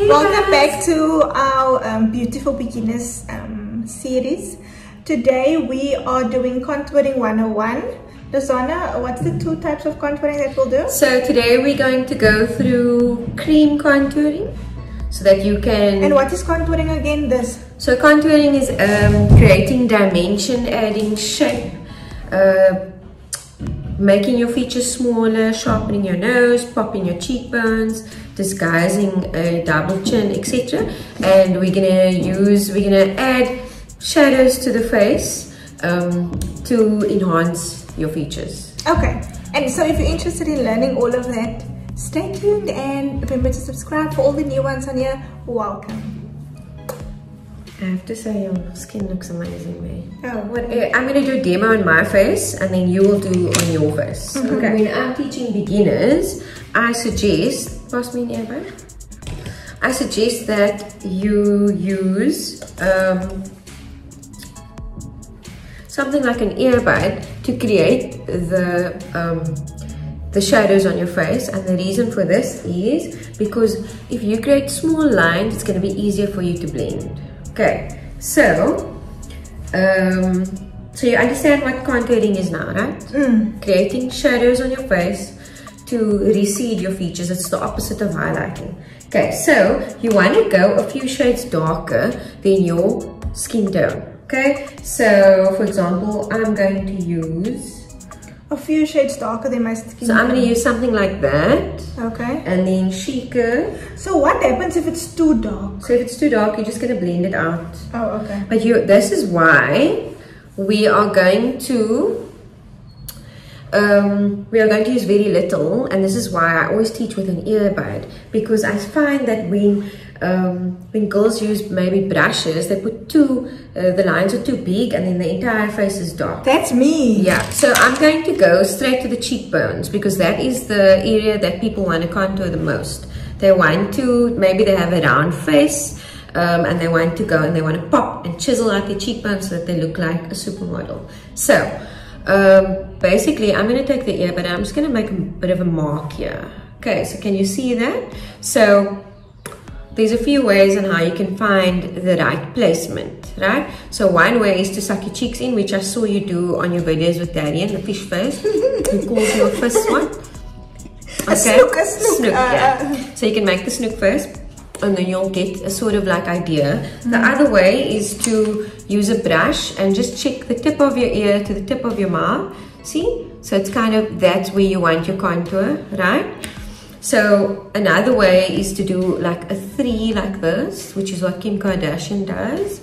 Welcome back to our beautiful beginners series. Today we are doing contouring 101. Lozana, what's the two types of contouring that we'll do? So today we're going to go through cream contouring so that you can... And what is contouring again? This? So contouring is creating dimension, adding shape, making your features smaller, sharpening your nose, popping your cheekbones, disguising a double chin, etc. And we're gonna add shadows to the face to enhance your features. Okay, and so if you're interested in learning all of that, stay tuned and remember to subscribe for all the new ones on here. Welcome. I have to say your skin looks amazing, man. Oh. I'm going to do a demo on my face and then you will do on your face. Okay. When I'm teaching beginners, I suggest, pass me an earbud. I suggest that you use something like an earbud to create the shadows on your face. And the reason for this is because if you create small lines, it's going to be easier for you to blend. Okay, so you understand what contouring is now, right? Creating shadows on your face to recede your features. It's the opposite of highlighting. Okay, so you want to go a few shades darker than your skin tone. Okay, so for example, I'm going to use a few shades darker than my skin. So I'm going to use something like that. Okay. And then Chica. So what happens if it's too dark? So if it's too dark, you're just going to blend it out. Oh, okay. But this is why we are going to use very little, and this is why I always teach with an earbud, because I find that when girls use maybe brushes, they put the lines are too big and then the entire face is dark. That's me. Yeah, so I'm going to go straight to the cheekbones because that is the area that people want to contour the most. They want to, maybe they have a round face and they want to go and they want to pop and chisel out their cheekbones so that they look like a supermodel. So basically I'm going to take the ear, but I'm just going to make a bit of a mark here. Okay, so can you see that? So there's a few ways on how you can find the right placement, right? So one way is to suck your cheeks in, which I saw you do on your videos with Darian, the fish face. Who calls you a fish one? Okay. A snook. Yeah. So you can make the snook first, and then you'll get a sort of like idea. The other way is to use a brush and just check the tip of your ear to the tip of your mouth. See? So it's kind of, that's where you want your contour, right? So another way is to do like a 3 like this, which is what Kim Kardashian does.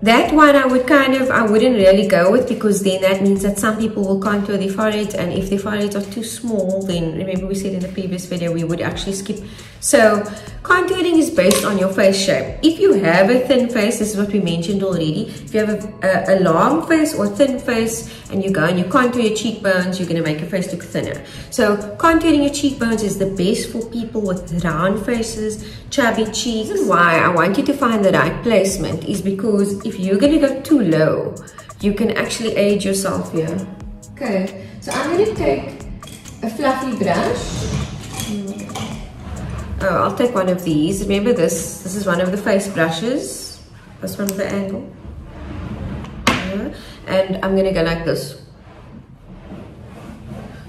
That one I wouldn't really go with, because then that means that some people will contour their foreheads, and if their foreheads are too small, then remember we said in the previous video we would actually skip. So contouring is based on your face shape. If you have a thin face, this is what we mentioned already. If you have a long face or thin face and you go and you contour your cheekbones, you're going to make your face look thinner. So contouring your cheekbones is the best for people with round faces, chubby cheeks. And why I want you to find the right placement is because if you're going to go too low, you can actually age yourself here. Okay, so I'm going to take a fluffy brush. Oh, I'll take one of these. Remember this is one of the face brushes. This one with the angle. And I'm going to go like this.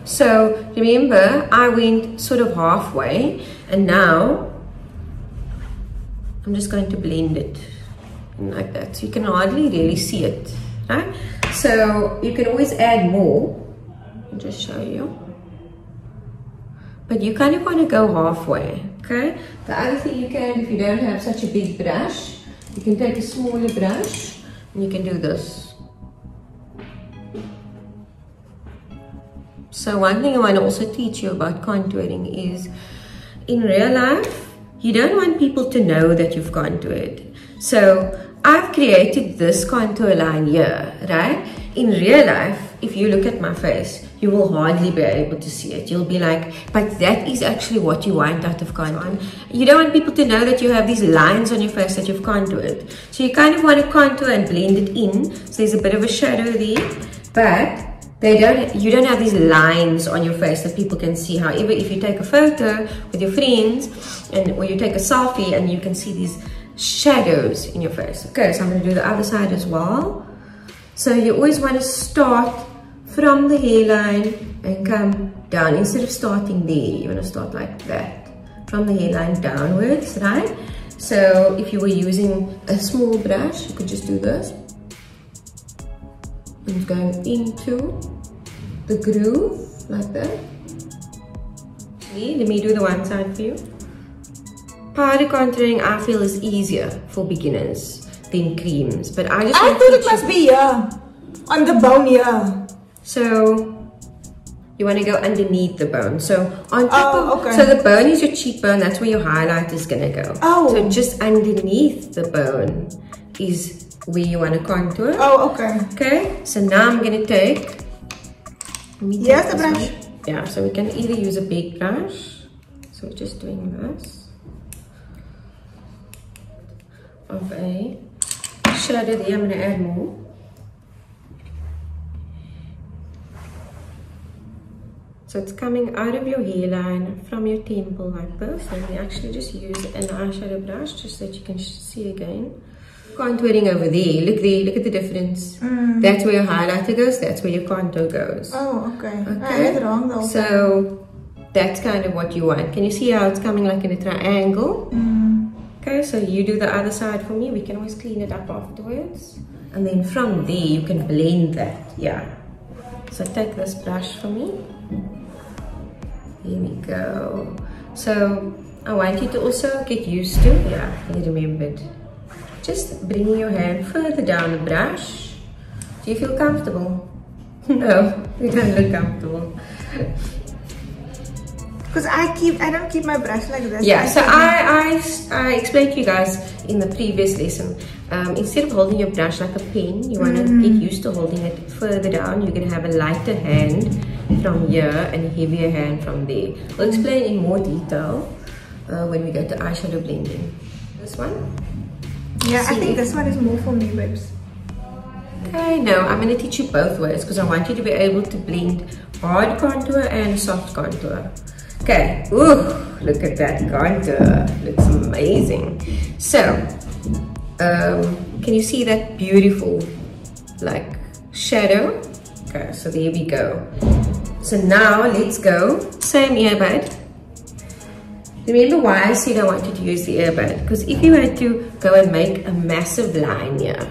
So remember, I went sort of halfway, and now I'm just going to blend it like that. So you can hardly really see it, right? So you can always add more. I'll just show you. But you kind of want to go halfway, okay? The other thing you can, if you don't have such a big brush, you can take a smaller brush and you can do this. So one thing I want to also teach you about contouring is, in real life, you don't want people to know that you've contoured. So I've created this contour line here, right? In real life, if you look at my face, you will hardly be able to see it. You'll be like, but that is actually what you want out of contour. You don't want people to know that you have these lines on your face that you've contoured. So you kind of want to contour and blend it in. So there's a bit of a shadow there, but you don't have these lines on your face that people can see. However, if you take a photo with your friends or you take a selfie, and you can see these shadows in your face. Okay, so I'm going to do the other side as well. So you always want to start from the hairline and come down. Instead of starting there, you want to start like that, from the hairline downwards, right? So if you were using a small brush, you could just do this. And going into the groove like that. Let me do the one side for you. Powder contouring, I feel, is easier for beginners than creams, but I thought it must be here, on the bone here. So you want to go underneath the bone. So on top okay. So the bone is your cheekbone. That's where your highlight is gonna go. Oh. So just underneath the bone is where you want to contour. Oh, okay. Okay. So now I'm gonna take. Yes, the brush. Yeah. So we can either use a big brush. So we're just doing this. Of a shadow there, I'm going to add more. So it's coming out of your hairline from your temple like this, and we actually just use an eyeshadow brush just so that you can see again. Contouring over there, look at the difference. That's where your highlighter goes, that's where your contour goes. Oh, okay. I did it wrong though. So that's kind of what you want. Can you see how it's coming like in a triangle? Okay, so you do the other side for me. We can always clean it up afterwards. And then from there, you can blend that. Yeah. So take this brush for me. Here we go. So I want you to also get used to, you remembered. Just bringing your hand further down the brush. Do you feel comfortable? No, you don't look comfortable. Because I don't keep my brush like this. Yeah, so I explained to you guys in the previous lesson, instead of holding your brush like a pen, you want to get used to holding it further down. You're going to have a lighter hand from here and a heavier hand from there. We'll explain in more detail when we go to eyeshadow blending. This one? Yeah, I think this one is more for me, babes. Okay, no, I'm going to teach you both ways because I want you to be able to blend hard contour and soft contour. Okay, ooh, look at that contour, looks amazing. So, can you see that beautiful, like, shadow? Okay, so there we go. So now, let's go, same earbud. Remember why I said I wanted to use the earbud? Because if you had to go and make a massive line here,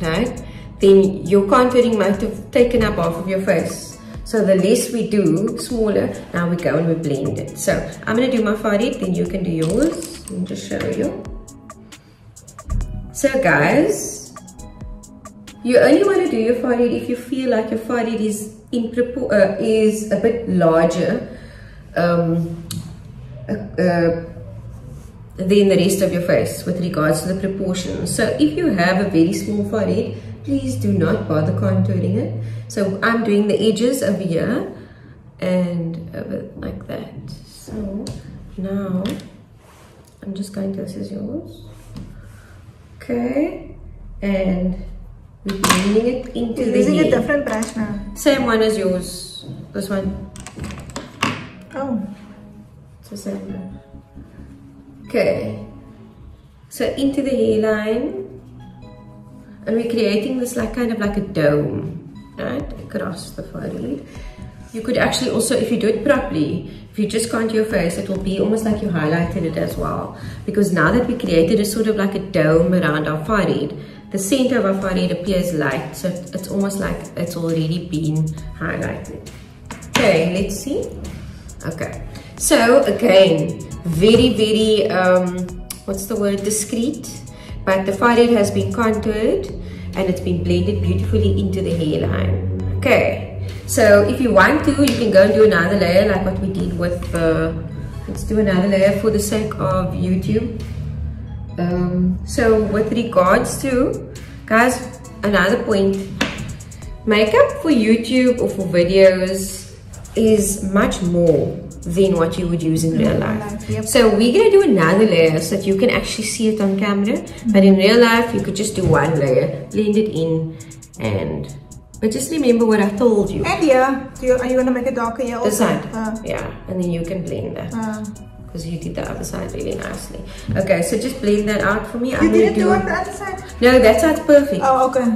right, then your contouring might have taken up half of your face. So the less we do, smaller, now we go and we blend it. So I'm going to do my forehead, then you can do yours. Let me just show you. So guys, you only want to do your forehead if you feel like your forehead is a bit larger than the rest of your face with regards to the proportions. So if you have a very small forehead, please do not bother contouring it. So I'm doing the edges over here and over like that. So now I'm just going to, this is yours. Okay, and we're blending it into the using hair. a different brush now. Same one as yours. This one. Oh. It's the same brush. Okay. So into the hairline. And we're creating this like kind of like a dome, right, across the forehead. You could actually also, if you do it properly, if you just contour your face, it will be almost like you highlighted it as well. Because now that we created a sort of like a dome around our forehead, the center of our forehead appears light, so it's almost like it's already been highlighted. Okay, let's see. Okay, so again, very, very, what's the word, discreet. But the forehead has been contoured and it's been blended beautifully into the hairline. Okay, so if you want to, you can go and do another layer like what we did with let's do another layer for the sake of YouTube. So with regards to, guys, another point, makeup for YouTube or for videos is much more than what you would use in real life. Yep. So we're going to do another layer so that you can actually see it on camera. But in real life, you could just do one layer, blend it in, and But just remember what I told you. And here, are you going to make it darker here also? This side. Yeah, and then you can blend that. Because you did the other side really nicely. Okay, so just blend that out for me. You didn't do on the other side? No, that side's perfect. Oh, okay.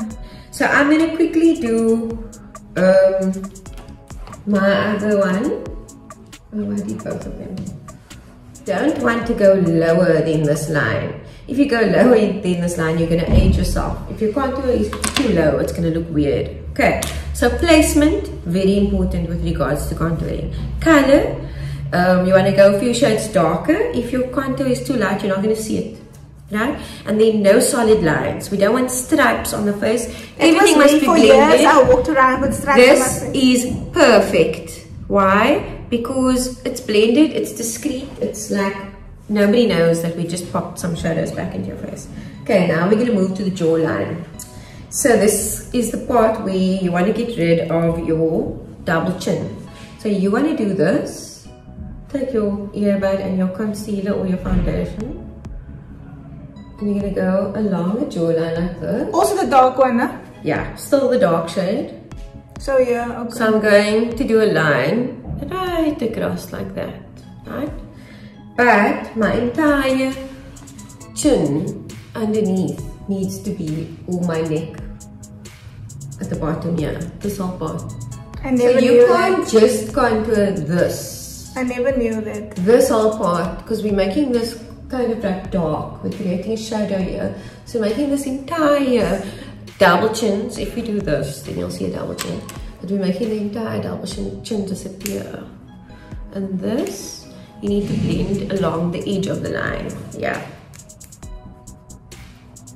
So I'm going to quickly do my other one. Oh, I did both of them. Don't want to go lower than this line. If you go lower than this line, you're going to age yourself. If your contour is too low, it's going to look weird. Okay, so placement, very important with regards to contouring. Color, you want to go a few shades darker. If your contour is too light, you're not going to see it. Right? And then no solid lines. We don't want stripes on the face. Everything must be blended. Years I walked around with stripes. This is perfect. Why? Because it's blended, it's discreet, it's like nobody knows that we just popped some shadows back into your face. Okay, now we're going to move to the jawline. So this is the part where you want to get rid of your double chin. So you want to do this. Take your earbud and your concealer or your foundation. And you're going to go along the jawline like this. Also the dark one, huh? Yeah, still the dark shade. So yeah, okay. So I'm going to do a line right across like that, right? But my entire chin underneath needs to be all my neck at the bottom here, this whole part. So you can't just contour this. I never knew that. This whole part, because we're making this kind of like dark. We're creating a shadow here. So making this entire double chins. If we do this, then you'll see a double chin. But we're making the entire double chin disappear. And this, you need to blend along the edge of the line. Yeah.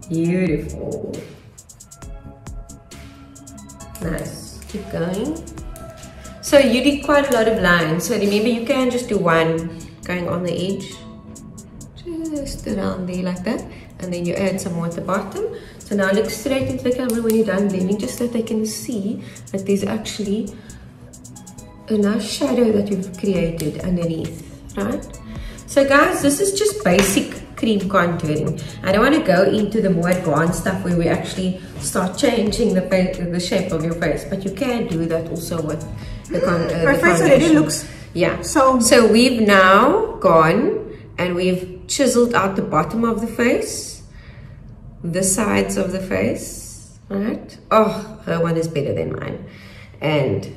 Beautiful. Nice. Keep going. So you did quite a lot of lines. So remember, you can just do one going on the edge. Just around there like that. And then you add some more at the bottom. So now look straight into the camera when you're done blending, just so that they can see that there's actually a nice shadow that you've created underneath, right? So guys, this is just basic cream contouring. I don't want to go into the more advanced stuff where we actually start changing the shape of your face, but you can do that also with the foundation. My face already looks... Yeah. So we've now gone and we've chiseled out the bottom of the face, the sides of the face, right? Oh, her one is better than mine. And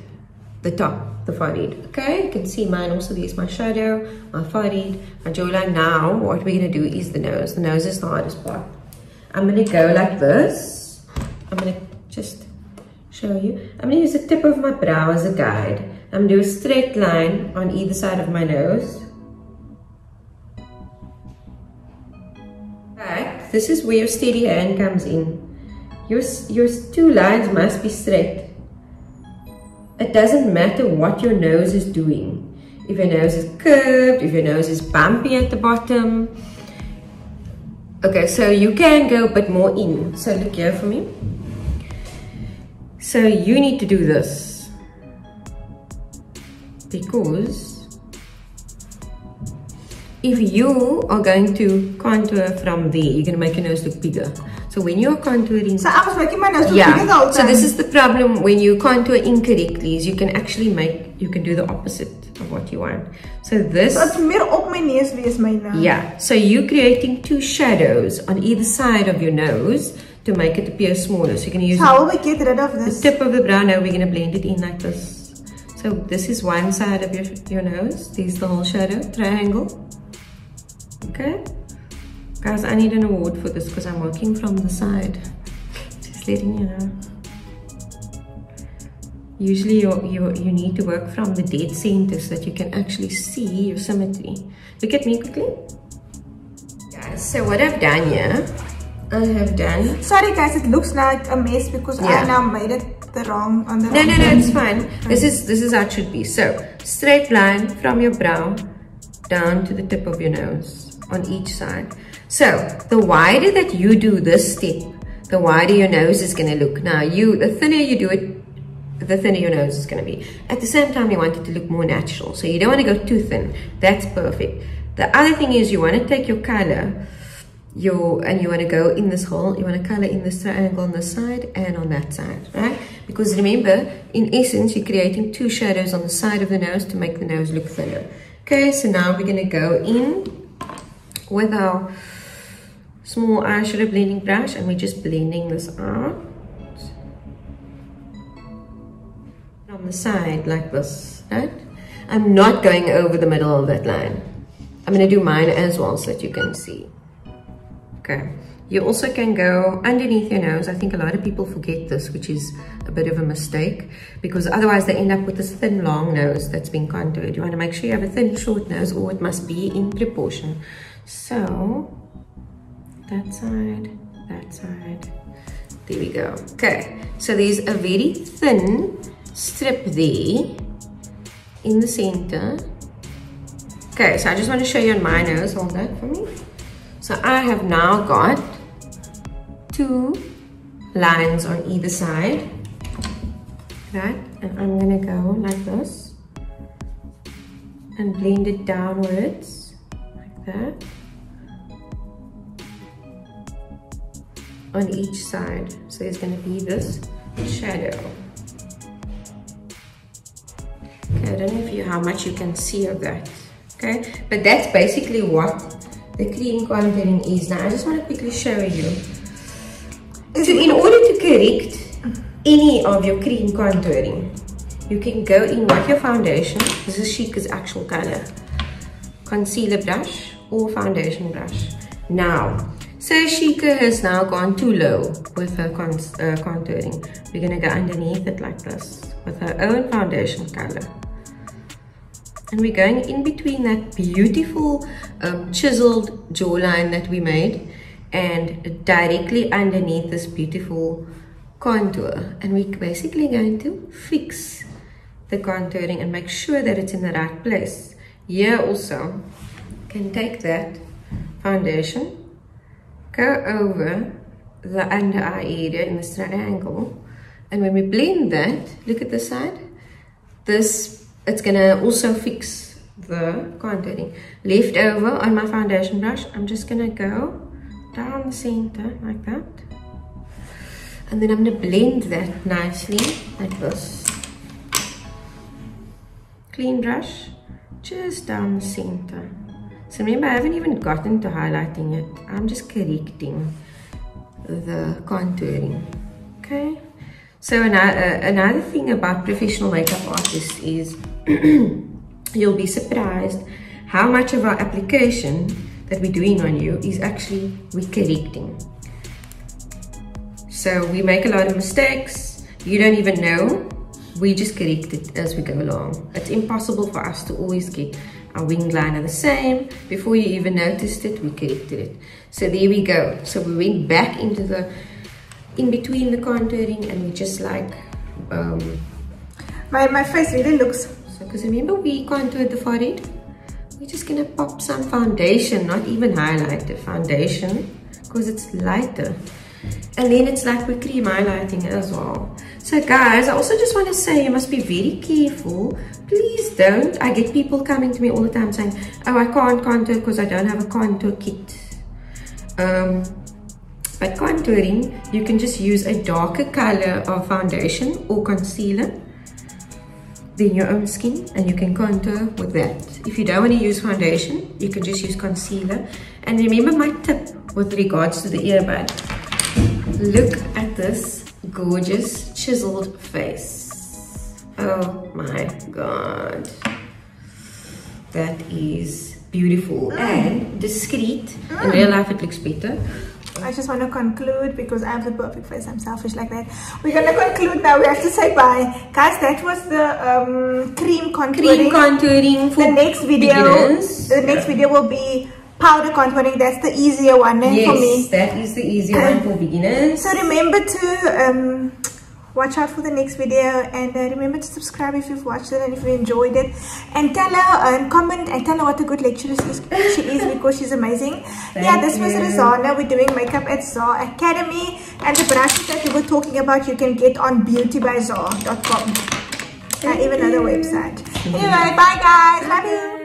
the top, the forehead. Okay, you can see mine also. There's my shadow, my forehead, my jawline. Now what we're going to do is the nose. The nose is the hardest part. I'm going to go like this. I'm going to just show you. I'm going to use the tip of my brow as a guide. I'm going to do a straight line on either side of my nose. This is where your steady hand comes in. Your two lines must be straight. It doesn't matter what your nose is doing. If your nose is curved, if your nose is bumpy at the bottom. Okay, so you can go a bit more in. So look here for me. So you need to do this. Because if you are going to contour from there, you're going to make your nose look bigger. So when you're contouring... So I was making my nose look bigger the whole time. So this is the problem when you contour incorrectly, is you can actually you can do the opposite of what you want. So this... So it's meer op my neus wees my now. Yeah. So you're creating two shadows on either side of your nose to make it appear smaller. So you're going to use... So how will we get rid of this? The tip of the brow. Now we're going to blend it in like this. So this is one side of your nose. There's the whole shadow, triangle. Okay, guys, I need an award for this because I'm working from the side. Just letting you know. Usually you need to work from the dead center so that you can actually see your symmetry. Look at me quickly. Guys, so what I've done here, I have done... Sorry guys, it looks like a mess because I now made it the wrong... on the No, it's fine. This is how it should be. So, straight line from your brow down to the tip of your nose. On each side. So the wider that you do this step, the wider your nose is going to look. Now the thinner you do it, the thinner your nose is going to be. At the same time, you want it to look more natural. So you don't want to go too thin. That's perfect. The other thing is you want to take your color, and you want to go in this hole. You want to color in this triangle on this side and on that side, right? because remember, in essence, you're creating two shadows on the side of the nose to make the nose look thinner. Okay, so now we're going to go in with our small eyeshadow blending brush, and we're just blending this out on the side like this, right? I'm not going over the middle of that line. I'm going to do mine as well so that you can see. Okay, you also can go underneath your nose. I think a lot of people forget this, which is a bit of a mistake, because otherwise they end up with this thin long nose that's been contoured. You want to make sure you have a thin short nose, or it must be in proportion. So that side, there we go. Okay, so there's a very thin strip there in the center. Okay, so I just want to show you on my nose. Hold that for me. So I have now got two lines on either side, right? And I'm gonna go like this and blend it downwards like that on each side. So there's gonna be this shadow. Okay, I don't know how much you can see of that. Okay, but that's basically what the cream contouring is. Now I just want to quickly show you. So in order to correct any of your cream contouring, you can go in with your foundation. This is Chica's actual color. Concealer brush or foundation brush. Now, so Chica has now gone too low with her contouring. We're going to go underneath it like this with her own foundation color. And we're going in between that beautiful chiseled jawline that we made and directly underneath this beautiful contour. And we're basically going to fix the contouring and make sure that it's in the right place. Here also, you can take that foundation, go over the under eye area in this triangle. And when we blend that, look at this side, it's gonna also fix the contouring. Left over on my foundation brush, I'm just gonna go down the center like that. And then I'm gonna blend that nicely like this. Clean brush, just down the center. So remember, I haven't even gotten to highlighting it. I'm just correcting the contouring, okay? So another thing about professional makeup artists is you'll be surprised how much of our application that we're doing on you is actually we're correcting. So we make a lot of mistakes. You don't even know. We just correct it as we go along. It's impossible for us to always get our wing liner the same. Before you even noticed it, we corrected it. So there we go. So we went back into the in between the contouring, and we just like my face really looks, so because remember we contoured the forehead, we're just gonna pop some foundation, not even highlighter, foundation, because it's lighter, and then it's like we're cream highlighting as well. So guys, I also just want to say you must be very careful. Please don't. I get people coming to me all the time saying, oh, I can't contour because I don't have a contour kit. But contouring, you can just use a darker color of foundation or concealer than your own skin, and you can contour with that. If you don't want to use foundation, you can just use concealer. And remember my tip with regards to the earbud. Look at this gorgeous chiseled face. Oh my god. That is beautiful and discreet. In real life it looks better. I just want to conclude because I have the perfect face. I'm selfish like that. We're going to conclude now. We have to say bye. Guys, that was the cream contouring. Cream contouring for the next video. Beginners. The next video will be powder contouring. That's the easier one for me. Yes, that is the easier one for beginners. So remember to watch out for the next video, and remember to subscribe if you've watched it and if you enjoyed it, and tell her and comment and tell her what a good lecturer she is because she's amazing. This was Rizana. We're doing makeup at ZAR Academy, and the brushes that we were talking about you can get on beautybyzar.com. Even another website. Anyway, bye guys, love you.